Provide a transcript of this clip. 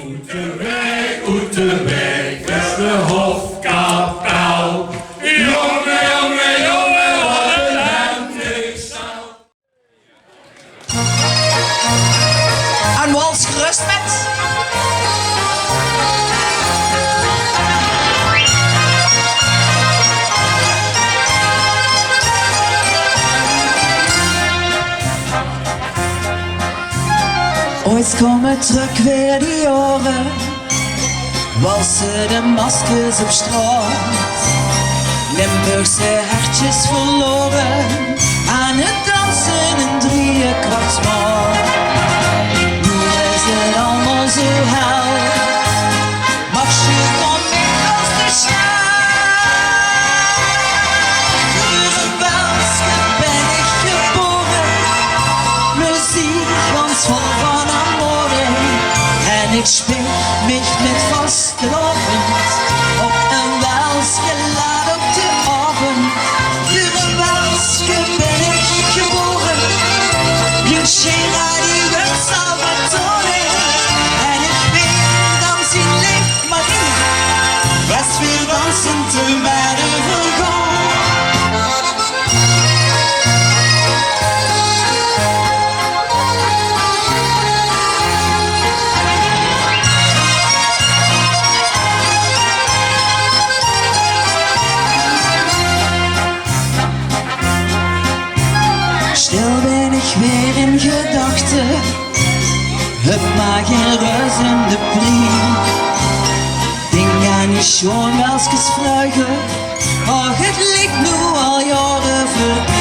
Oete Waeg is de hofkapel. Jongen, jongen, jongen, wat een lente. Een wals gerust met. Ooit komen terug weer die jaren, walsen de maskers op straat, Limburgse hartjes verloren aan het dansen in 3/4 maat. Nu is het allemaal zo hel, mag je van mij als de schaal. Voor een welske ben ik geboren, muziek ons vol van amore. En ik speel mich met vastelovend op een welske laat op de avond. Voor een welske ben ik geboren, Lucia die werd Salvatore. En ik weet dan zien leeft maar in, was weer dansen te mijden vergaan. Stil ben ik weer in gedachten, heb maar geen reus in de plie. Denk aan die schoon welskes vluigen, oh het ligt nu al jaren voorbij.